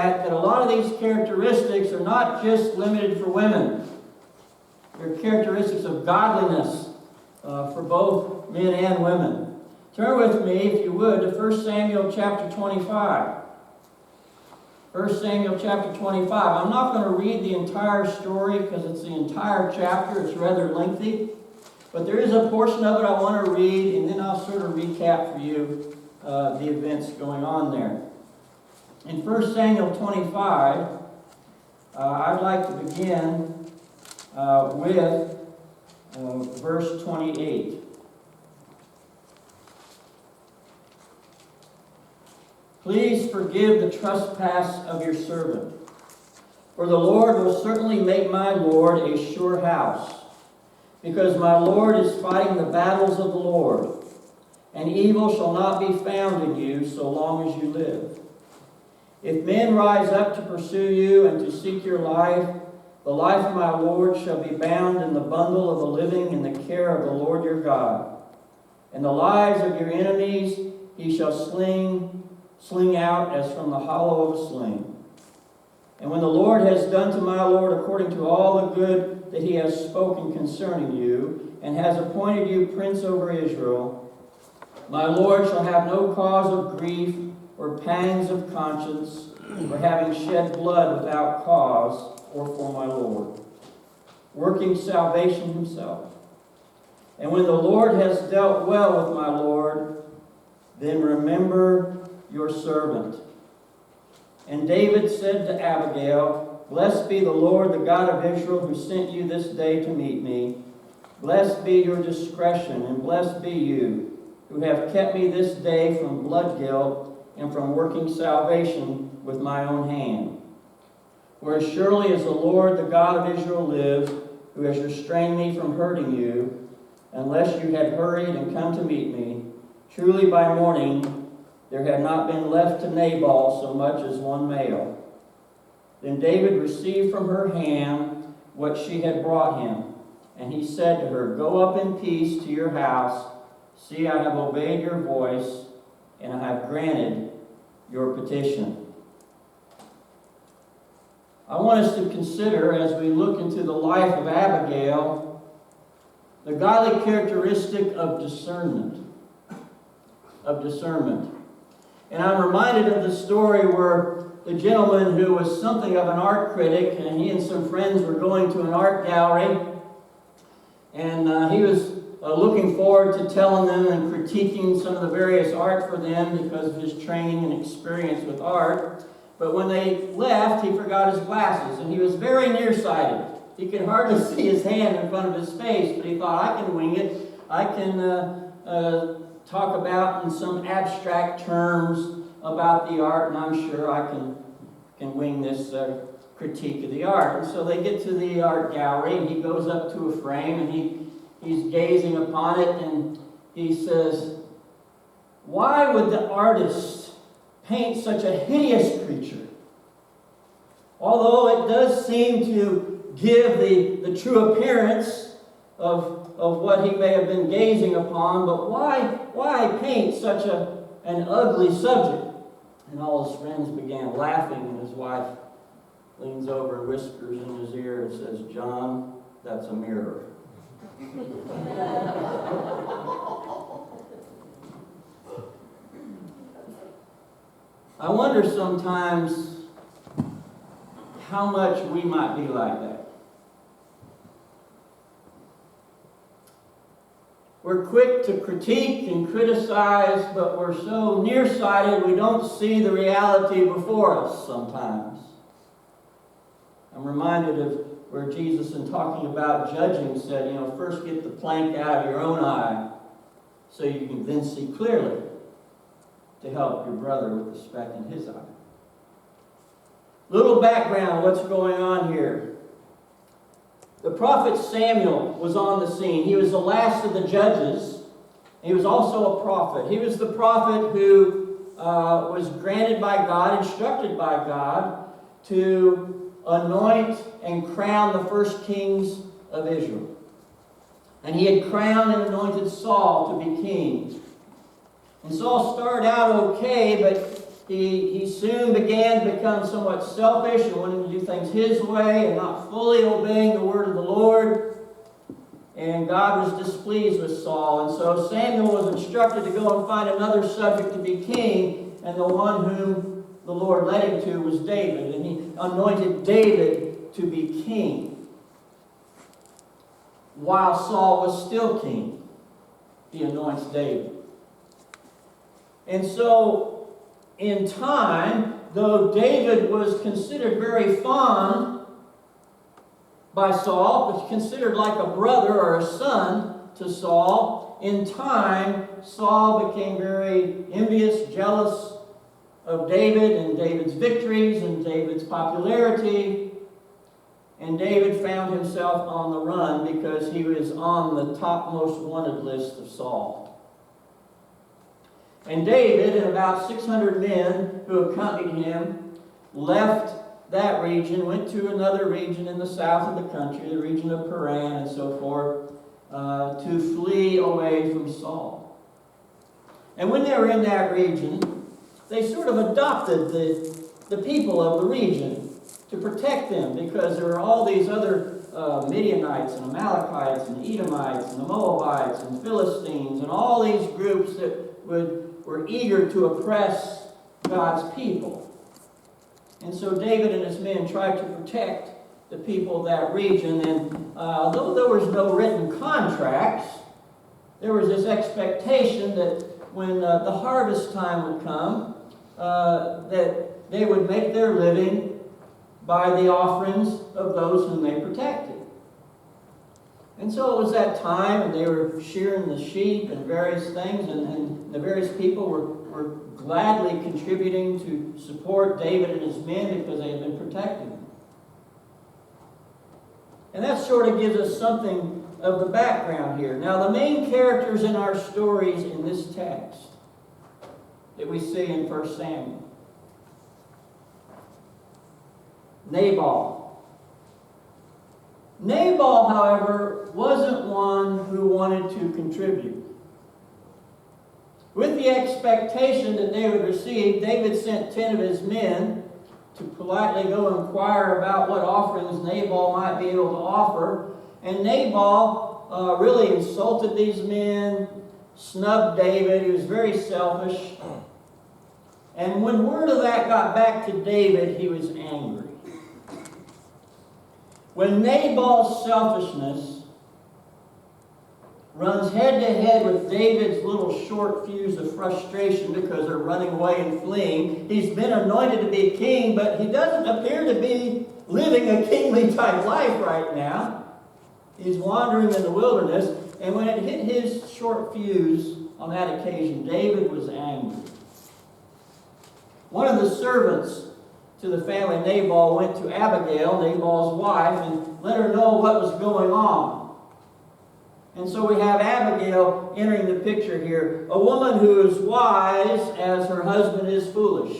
that a lot of these characteristics are not just limited for women. They're characteristics of godliness for both men and women. Turn with me, if you would, to 1 Samuel chapter 25. 1 Samuel chapter 25. I'm not going to read the entire story because it's the entire chapter. It's rather lengthy. But there is a portion of it I want to read, and then I'll sort of recap for you the events going on there. In 1 Samuel 25, I'd like to begin with verse 28. Please forgive the trespass of your servant, for the Lord will certainly make my Lord a sure house, because my Lord is fighting the battles of the Lord, and evil shall not be found in you so long as you live. If men rise up to pursue you and to seek your life, the life of my Lord shall be bound in the bundle of the living in the care of the Lord your God. And the lives of your enemies he shall sling out as from the hollow of a sling. And when the Lord has done to my Lord according to all the good that he has spoken concerning you, and has appointed you prince over Israel, my Lord shall have no cause of grief or pangs of conscience for having shed blood without cause or for my Lord, working salvation himself. And when the Lord has dealt well with my Lord, then remember your servant. And David said to Abigail, Blessed be the Lord, the God of Israel, who sent you this day to meet me. Blessed be your discretion, and blessed be you, who have kept me this day from blood guilt and from working salvation with my own hand. For as surely as the Lord, the God of Israel, lives, who has restrained me from hurting you, unless you had hurried and come to meet me, truly by morning there had not been left to Nabal so much as one male. Then David received from her hand what she had brought him, and he said to her, Go up in peace to your house. See, I have obeyed your voice, and I have granted your petition. I want us to consider, as we look into the life of Abigail, the godly characteristic of discernment. And I'm reminded of the story where the gentleman who was something of an art critic, and he and some friends were going to an art gallery, and he was looking forward to telling them and critiquing some of the various art for them because of his training and experience with art. But when they left, he forgot his glasses, and he was very nearsighted. He could hardly see his hand in front of his face, but he thought, I can wing it. I can talk about in some abstract terms about the art, and I'm sure I can wing this critique of the art. And so they get to the art gallery, and he goes up to a frame, and he's gazing upon it, and he says, Why would the artist paint such a hideous creature? Although it does seem to give the true appearance of what he may have been gazing upon, but why paint such an ugly subject? And all his friends began laughing, and his wife leans over and whispers in his ear and says, John, that's a mirror. I wonder sometimes how much we might be like that. We're quick to critique and criticize, but we're so nearsighted we don't see the reality before us sometimes. I'm reminded of where Jesus, in talking about judging, said, first get the plank out of your own eye so you can then see clearly to help your brother with the speck in his eye. Little background, what's going on here. The prophet Samuel was on the scene. He was the last of the judges. He was also a prophet. He was the prophet who was granted by God, instructed by God, to anoint and crown the first kings of Israel. And he had crowned and anointed Saul to be king. And Saul started out okay, but he soon began to become somewhat selfish and wanting to do things his way and not fully obeying the word of the Lord. And God was displeased with Saul. And so Samuel was instructed to go and find another subject to be king. And the one whom the Lord led him to was David. And he anointed David to be king. While Saul was still king, he anoints David. And so, in time, though David was considered very fond by Saul, was considered like a brother or a son to Saul, in time, Saul became very envious, jealous of David and David's victories and David's popularity. And David found himself on the run because he was on the topmost wanted list of Saul. And David and about 600 men who accompanied him left that region, went to another region in the south of the country, the region of Paran and so forth, to flee away from Saul. And when they were in that region, they sort of adopted the people of the region to protect them, because there were all these other Midianites and Amalekites and Edomites and the Moabites and Philistines and all these groups that were eager to oppress God's people. And so David and his men tried to protect the people of that region. And although there was no written contracts, there was this expectation that when the harvest time would come, that they would make their living by the offerings of those whom they protected. And so it was that time, and they were shearing the sheep and various things, and the various people were gladly contributing to support David and his men because they had been protecting them. And that sort of gives us something of the background here. Now, the main characters in our stories in this text that we see in 1 Samuel. Nabal, however, wasn't one who wanted to contribute. With the expectation that they would receive, David sent 10 of his men to politely go inquire about what offerings Nabal might be able to offer. And Nabal really insulted these men, snubbed David. He was very selfish. And when word of that got back to David, he was angry. When Nabal's selfishness runs head-to-head with David's little short fuse of frustration because they're running away and fleeing, he's been anointed to be king, but he doesn't appear to be living a kingly type life right now. He's wandering in the wilderness, and when it hit his short fuse on that occasion, David was angry. One of the servants to the family of Nabal went to Abigail, Nabal's wife, and let her know what was going on. And so we have Abigail entering the picture here, a woman who is wise as her husband is foolish.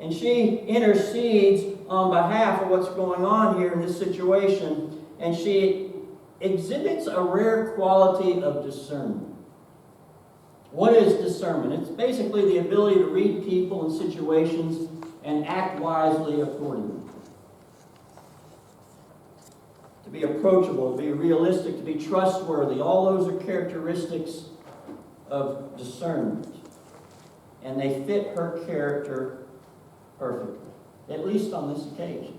And she intercedes on behalf of what's going on here in this situation, and she exhibits a rare quality of discernment. What is discernment? It's basically the ability to read people and situations and act wisely accordingly. To be approachable, to be realistic, to be trustworthy. All those are characteristics of discernment. And they fit her character perfectly, at least on this occasion.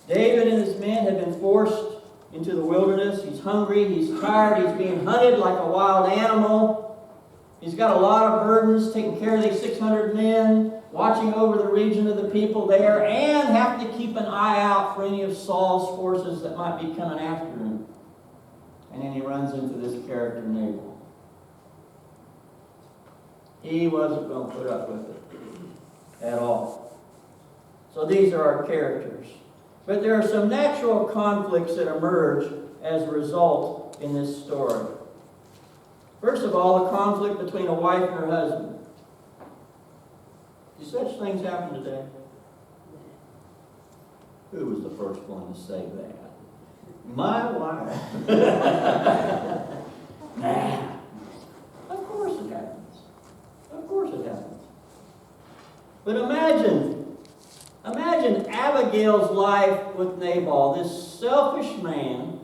David and his men had been forced into the wilderness. He's hungry, he's tired, he's being hunted like a wild animal. He's got a lot of burdens, taking care of these 600 men, watching over the region of the people there, and have to keep an eye out for any of Saul's forces that might be coming after him. And then he runs into this character, Nabal. He wasn't going to put up with it at all. So these are our characters. But there are some natural conflicts that emerge as a result in this story. First of all, the conflict between a wife and her husband. Do such things happen today? Who was the first one to say that? My wife. Nah. Of But imagine Abigail's life with Nabal, this selfish man,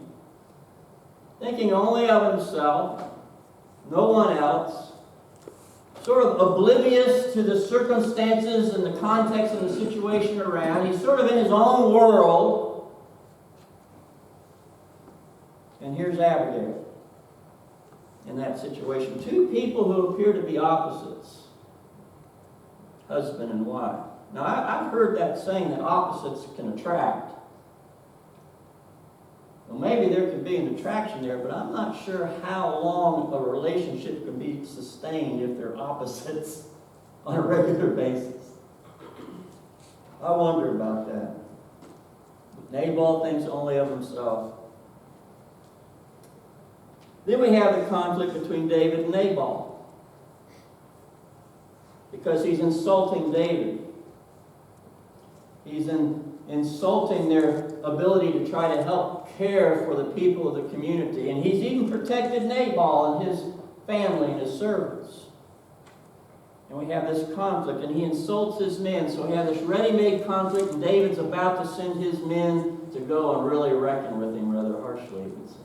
thinking only of himself, no one else, sort of oblivious to the circumstances and the context of the situation around. He's sort of in his own world. And here's Abigail in that situation. Two people who appear to be opposites, husband and wife. Now, I've heard that saying that opposites can attract. Well, maybe there could be an attraction there, but I'm not sure how long a relationship can be sustained if they're opposites on a regular basis. I wonder about that. Nabal thinks only of himself. Then we have the conflict between David and Nabal, because he's insulting David. He's insulting their ability to try to help care for the people of the community. And he's even protected Nabal and his family and his servants. And we have this conflict, and he insults his men. So we have this ready-made conflict, and David's about to send his men to go and really reckon with him rather harshly, it would seem.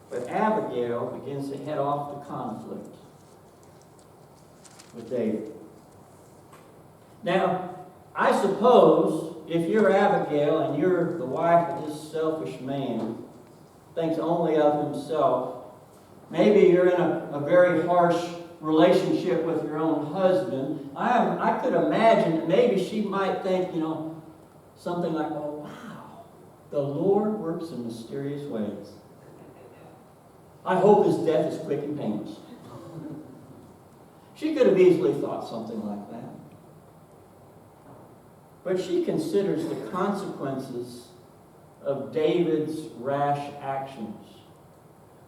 But Abigail begins to head off the conflict with David. Now, I suppose if you're Abigail and you're the wife of this selfish man, thinks only of himself, maybe you're in a very harsh relationship with your own husband. I could imagine that maybe she might think, something like, oh, wow, the Lord works in mysterious ways. I hope his death is quick and painless. She could have easily thought something like that. But she considers the consequences of David's rash actions.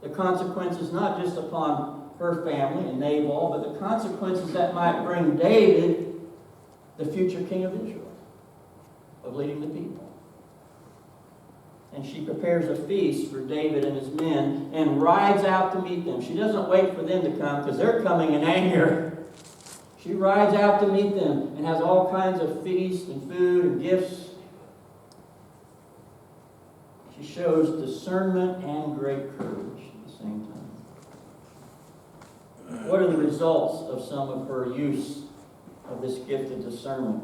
The consequences not just upon her family and Nabal, but the consequences that might bring David, the future king of Israel, of leading the people. And she prepares a feast for David and his men and rides out to meet them. She doesn't wait for them to come because they're coming in anger. She rides out to meet them and has all kinds of feast and food and gifts. She shows discernment and great courage at the same time. What are the results of some of her use of this gift of discernment?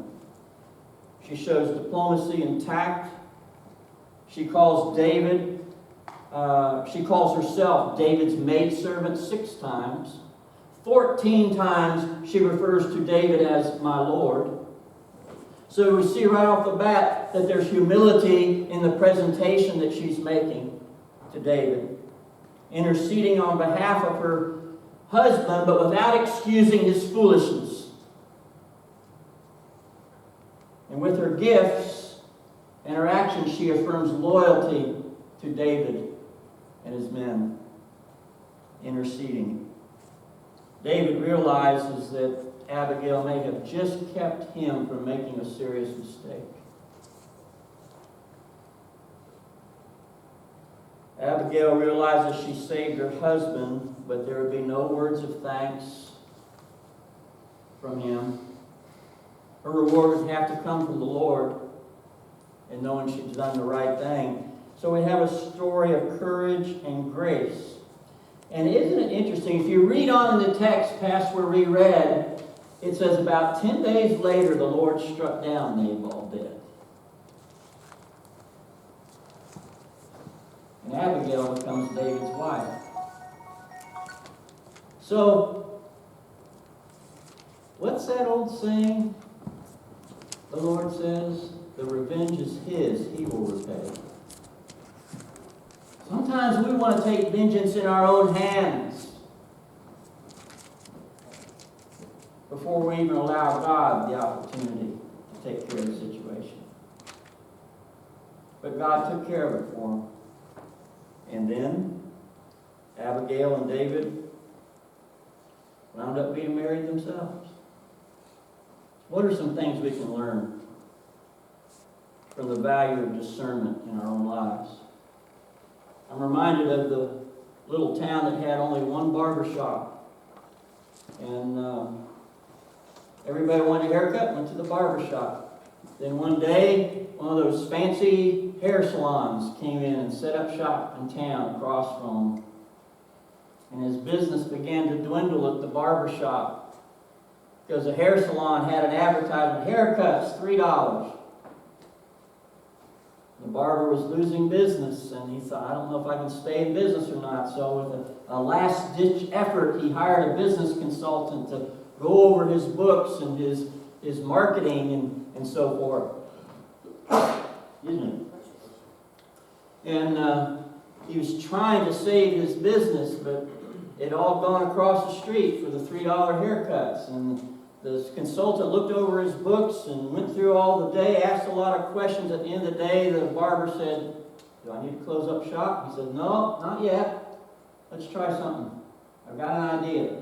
She shows diplomacy and tact. She calls herself David's maidservant 6 times. 14 times she refers to David as my Lord. So we see right off the bat that there's humility in the presentation that she's making to David, interceding on behalf of her husband, but without excusing his foolishness. And with her gifts and her actions, she affirms loyalty to David and his men, interceding. David realizes that Abigail may have just kept him from making a serious mistake. Abigail realizes she saved her husband, but there would be no words of thanks from him. Her reward would have to come from the Lord, and knowing she's done the right thing. So we have a story of courage and grace. And isn't it interesting, if you read on in the text past where we read, it says about 10 days later the Lord struck down Nabal dead. And Abigail becomes David's wife. So, what's that old saying? The Lord says, the revenge is his, he will repay. Sometimes we want to take vengeance in our own hands before we even allow God the opportunity to take care of the situation. But God took care of it for him. And then Abigail and David wound up being married themselves. What are some things we can learn from the value of discernment in our own lives? I'm reminded of the little town that had only one barber shop. And Everybody wanted a haircut, went to the barber shop. Then one day, one of those fancy hair salons came in and set up shop in town across from him. And his business began to dwindle at the barber shop because the hair salon had an advertisement, haircuts, $3. The barber was losing business, and he thought, I don't know if I can stay in business or not. So with a last-ditch effort, he hired a business consultant to go over his books and his marketing and so forth. Excuse me. And he was trying to save his business, but it had all gone across the street for the $3 haircuts. And the consultant looked over his books and went through all the day, asked a lot of questions. At the end of the day, the barber said, do I need to close up shop? He said, no, not yet. Let's try something. I've got an idea.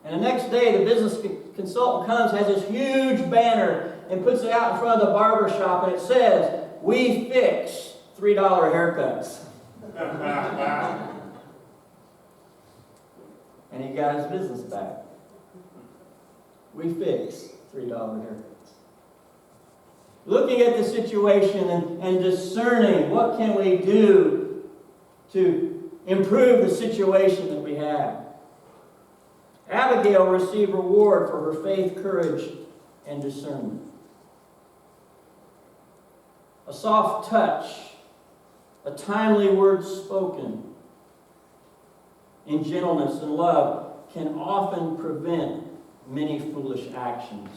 And the next day, the business consultant comes, has this huge banner, and puts it out in front of the barber shop, and it says, we fix $3 haircuts. And he got his business back. We fix $3 haircuts. Looking at the situation and discerning what can we do to improve the situation that we have. Abigail received reward for her faith, courage, and discernment. A soft touch, a timely word spoken in gentleness and love can often prevent many foolish actions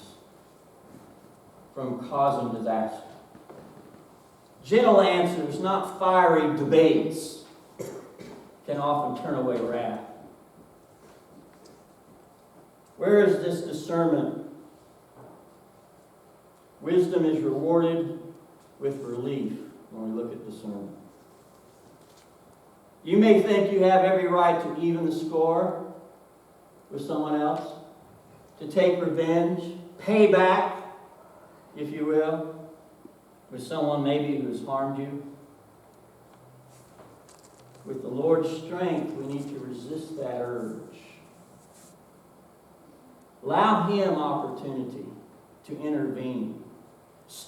from causing disaster. Gentle answers, not fiery debates, can often turn away wrath. Where is this discernment? Wisdom is rewarded with relief when we look at discernment. You may think you have every right to even the score with someone else, to take revenge, pay back, if you will, with someone maybe who's harmed you. With the Lord's strength, we need to resist that urge. Allow Him opportunity to intervene.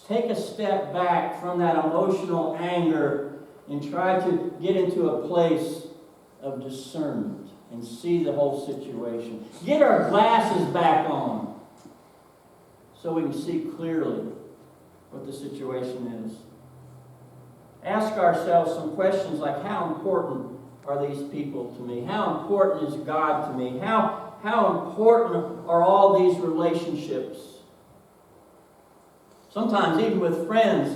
Take a step back from that emotional anger and try to get into a place of discernment and see the whole situation. Get our glasses back on so we can see clearly what the situation is. Ask ourselves some questions like, how important are these people to me? How important is God to me? How important are all these relationships? Sometimes even with friends,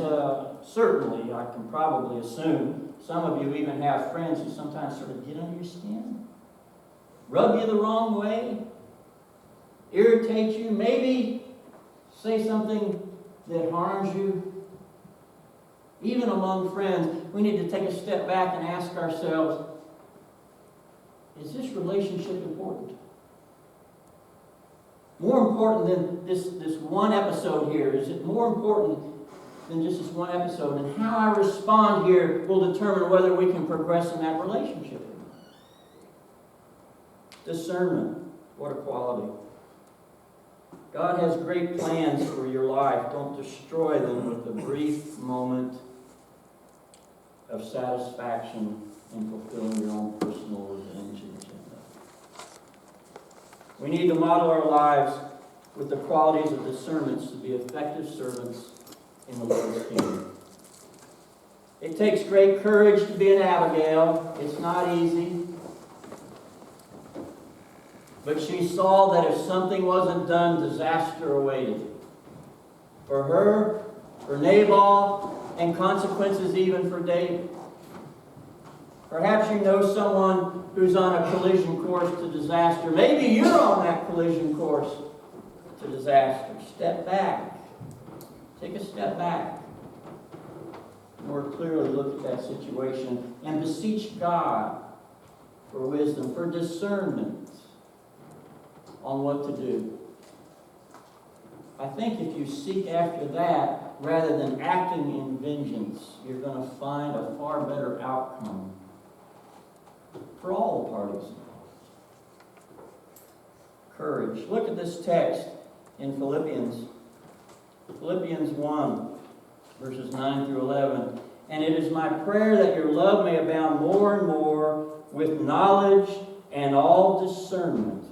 certainly, I can probably assume, some of you even have friends who sometimes sort of get under your skin, rub you the wrong way, irritate you, maybe say something that harms you. Even among friends, we need to take a step back and ask ourselves, is this relationship important? More important than this one episode here? Is it more important than just this one episode? And how I respond here will determine whether we can progress in that relationship. Discernment. What a quality. God has great plans for your life. Don't destroy them with a brief moment of satisfaction in fulfilling your own personal revenge agenda. We need to model our lives with the qualities of discernment to be effective servants in the Lord's kingdom. It takes great courage to be an Abigail. It's not easy. But she saw that if something wasn't done, disaster awaited. For her, for Nabal, and consequences even for David. Perhaps you know someone who's on a collision course to disaster. Maybe you're on that collision course to disaster. Step back. Take a step back. More clearly look at that situation and beseech God for wisdom, for discernment on what to do. I think if you seek after that, rather than acting in vengeance, you're going to find a far better outcome for all parties. Courage. Look at this text in Philippians. Philippians 1, verses 9 through 11. And it is my prayer that your love may abound more and more with knowledge and all discernment,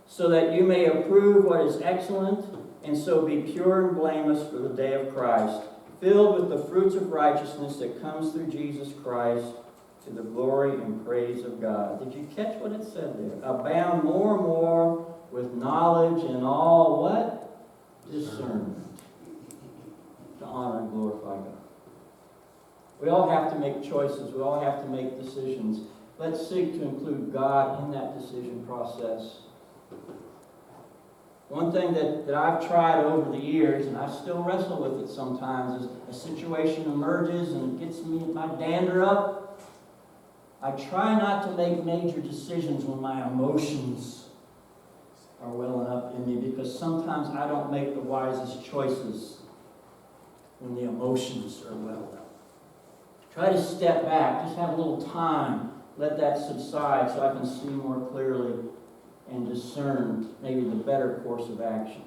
so that you may approve what is excellent, and so be pure and blameless for the day of Christ, filled with the fruits of righteousness that comes through Jesus Christ, to the glory and praise of God. Did you catch what it said there? Abound more and more with knowledge and all what? Discernment. To honor and glorify God. We all have to make choices. We all have to make decisions. Let's seek to include God in that decision process. One thing that I've tried over the years, and I still wrestle with it sometimes, is a situation emerges and it gets me my dander up. I try not to make major decisions when my emotions are welling up in me, because sometimes I don't make the wisest choices when the emotions are welled up. Try to step back, just have a little time, let that subside so I can see more clearly and discern maybe the better course of action.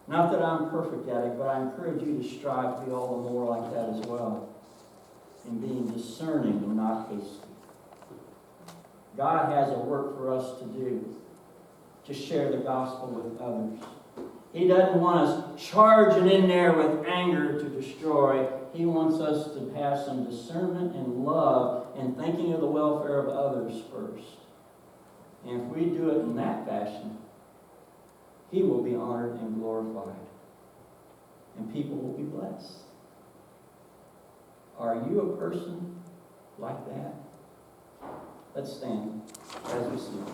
Not that I'm perfect at it, but I encourage you to strive to be all the more like that as well, in being discerning and not hasty. God has a work for us to do, to share the gospel with others. He doesn't want us charging in there with anger to destroy. He wants us to have some discernment and love and thinking of the welfare of others first. And if we do it in that fashion, He will be honored and glorified. And people will be blessed. Are you a person like that? Let's stand as we sing.